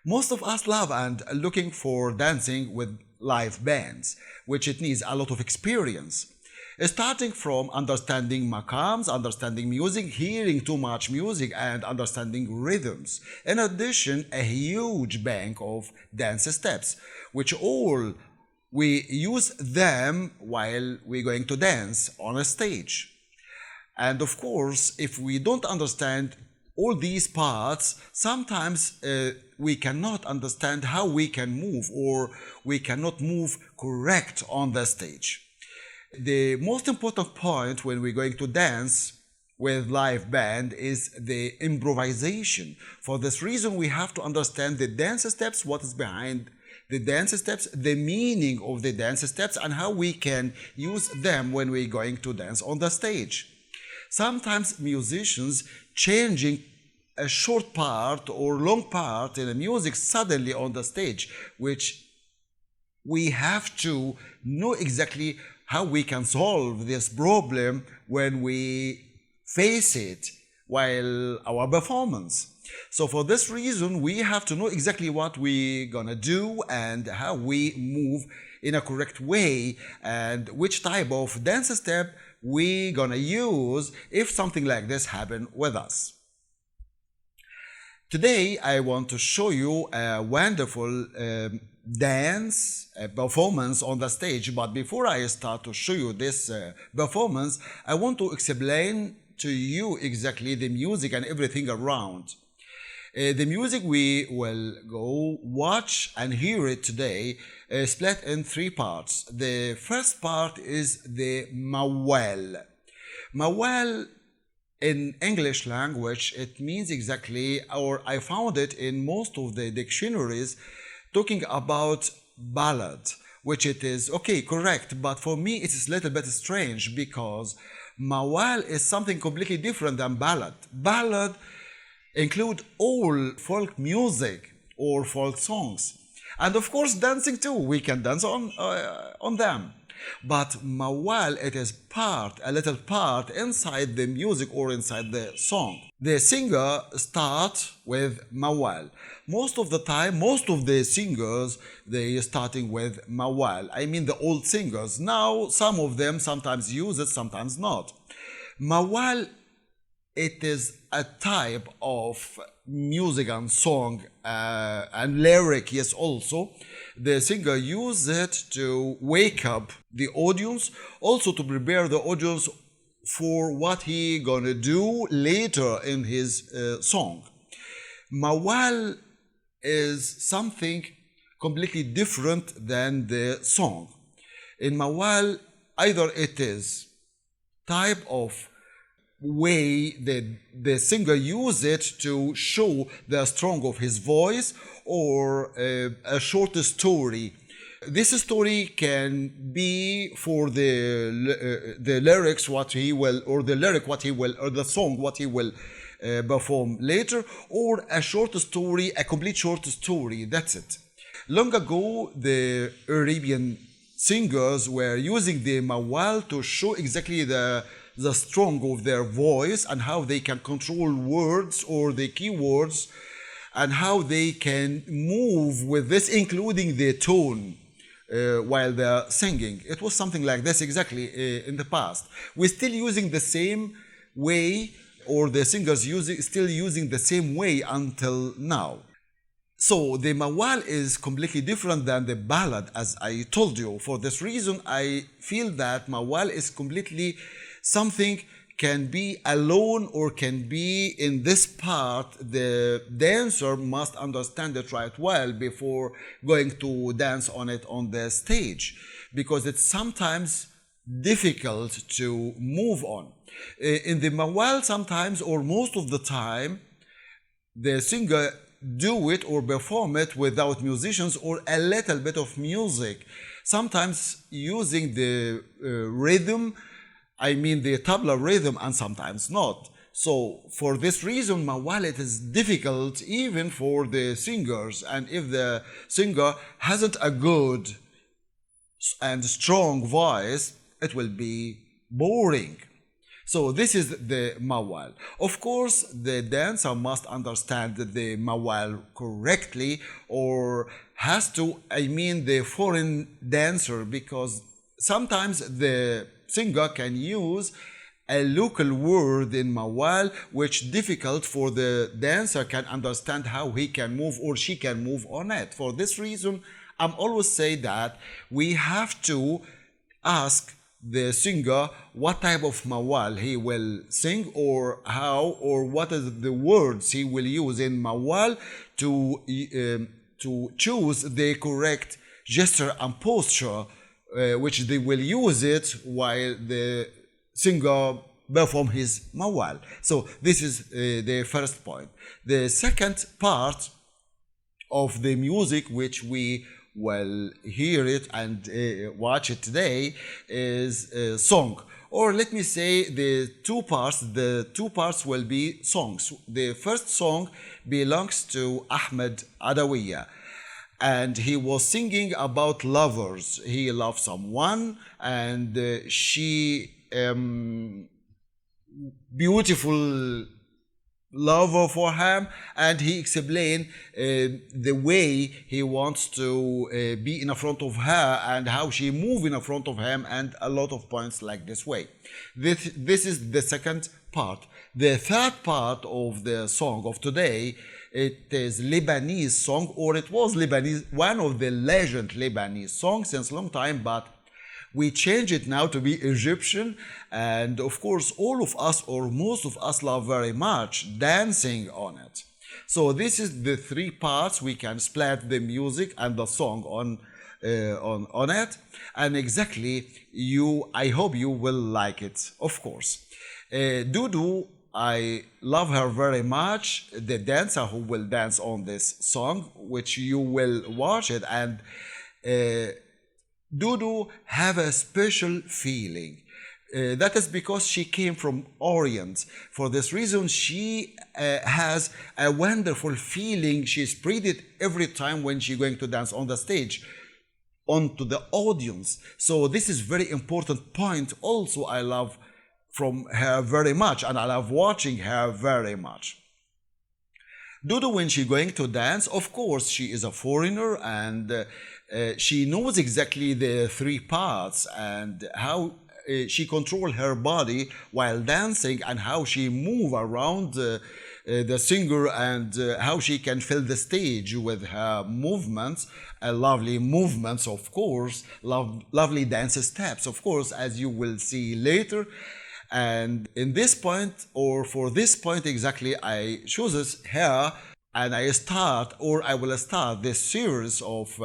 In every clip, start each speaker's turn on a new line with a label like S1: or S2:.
S1: Most of us love and looking for dancing with live bands, which it needs a lot of experience. Starting from understanding maqams, understanding music, hearing too much music, and understanding rhythms. In addition, a huge bank of dance steps, which all we use them while we're going to dance on a stage. And of course, if we don't understand all these parts, sometimes we cannot understand how we can move, or we cannot move correct on the stage. The most important point when we're going to dance with live band is the improvisation. For this reason, we have to understand the dance steps, what is behind the dance steps, the meaning of the dance steps, and how we can use them when we're going to dance on the stage. Sometimes musicians changing a short part or long part in the music suddenly on the stage, which we have to know exactly how we can solve this problem when we face it while our performance. So for this reason, we have to know exactly what we're gonna do and how we move in a correct way, and which type of dance step we're gonna use if something like this happen with us. Today I want to show you a wonderful dance performance on the stage, but before I start to show you this performance, I want to explain to you exactly the music and everything around. The music we will go watch and hear it today split in three parts. The first part is the mawal. Mawal in English language, it means exactly, or I found it in most of the dictionaries, talking about ballad, which it is, okay, correct, but for me it is a little bit strange because mawal is something completely different than ballad. Ballad include all folk music or folk songs, and of course dancing too, we can dance on them. But mawal, it is part, a little part inside the music or inside the song. The singer start with mawal. Most of the time, most of the singers, they starting with mawal. I mean the old singers. Now, some of them sometimes use it, sometimes not. Mawal, it is a type of music and song and lyric, yes, also. The singer uses it to wake up the audience, also to prepare the audience for what he gonna do later in his song. Mawal is something completely different than the song. In mawal, either it is type of way that the singer use it to show the strength of his voice, or a short story. This story can be for the lyrics what he will, or the lyric what he will, or the song what he will perform later, or a short story, a complete short story. That's it. Long ago, the Arabian singers were using the mawal to show exactly the strength of their voice and how they can control words or the keywords and how they can move with this, including the tone while they're singing. It was something like this exactly in the past. We're still using the same way, or the singers still using the same way until now. So the mawal is completely different than the ballad, as I told you. For this reason, I feel that mawal is completely something can be alone or can be in this part. The dancer must understand it right well before going to dance on it on the stage, because it's sometimes difficult to move on. In the mawal, sometimes or most of the time, the singer do it or perform it without musicians or a little bit of music, sometimes using the rhythm, I mean the tabla rhythm, and sometimes not. So for this reason, mawal, it is difficult even for the singers, and if the singer hasn't a good and strong voice, it will be boring. So this is the mawal. Of course, the dancer must understand the mawal correctly, or has to, I mean the foreign dancer, because sometimes the singer can use a local word in mawal which difficult for the dancer can understand how he can move or she can move on it. For this reason, I'm always say that we have to ask the singer what type of mawal he will sing, or how, or what is the words he will use in mawal to choose the correct gesture and posture which they will use it while the singer perform his mawal. So this is the first point. The second part of the music which we will hear it and watch it today is song, or let me say the two parts will be songs. The first song belongs to Ahmed Adawiya, and he was singing about lovers. He loved someone, and she beautiful lover for him, and he explained the way he wants to be in front of her and how she move in front of him, and a lot of points like this way. This is the second part. The third part of the song of today, it is Lebanese song, or it was Lebanese, one of the legend Lebanese songs since long time, but we change it now to be Egyptian, and of course all of us, or most of us, love very much dancing on it. So this is the three parts. We can split the music and the song on it, and exactly I hope you will like it, of course. Doudou, I love her very much, the dancer who will dance on this song, which you will watch it, and Doudou have a special feeling. That is because she came from Orient. For this reason, she has a wonderful feeling. She spread it every time when she's going to dance on the stage, onto the audience. So this is very important point. Also, I love from her very much, and I love watching her very much. Doudou, when she's going to dance, of course, she is a foreigner, and she knows exactly the three parts, and how she control her body while dancing, and how she move around the singer, and how she can fill the stage with her movements, lovely movements, of course, lovely dance steps, of course, as you will see later. And in this point, or for this point exactly, I chooses her, and I will start this series of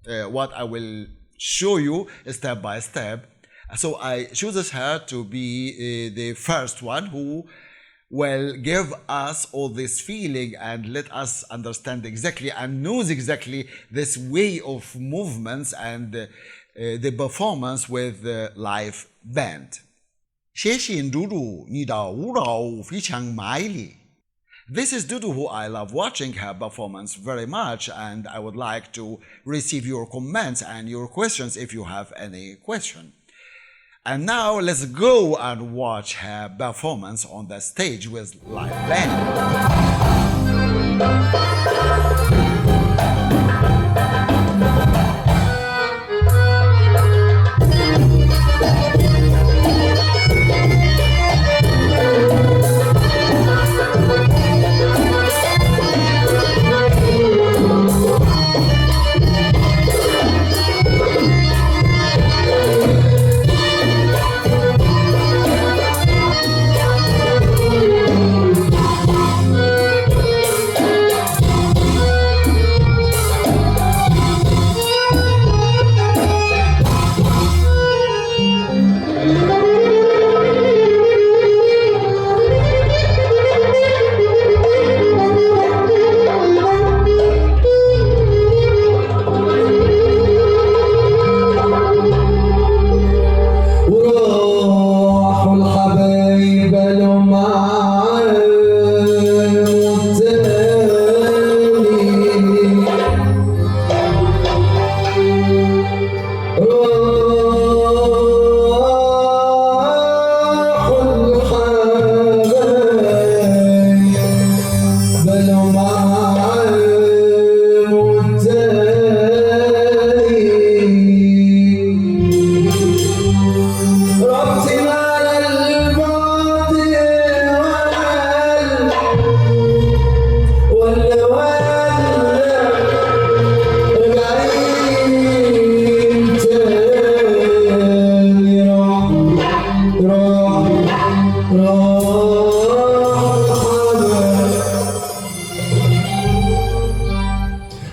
S1: what I will show you step by step. So I chooses her to be the first one who will give us all this feeling and let us understand exactly and knows exactly this way of movements and the performance with the live band. 谢谢Doudou，你的舞蹈非常美丽。This is Doudou, who I love watching her performance very much, and I would like to receive your comments and your questions if you have any question. And now let's go and watch her performance on the stage with live band.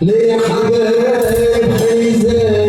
S2: ليه حبايب حيزان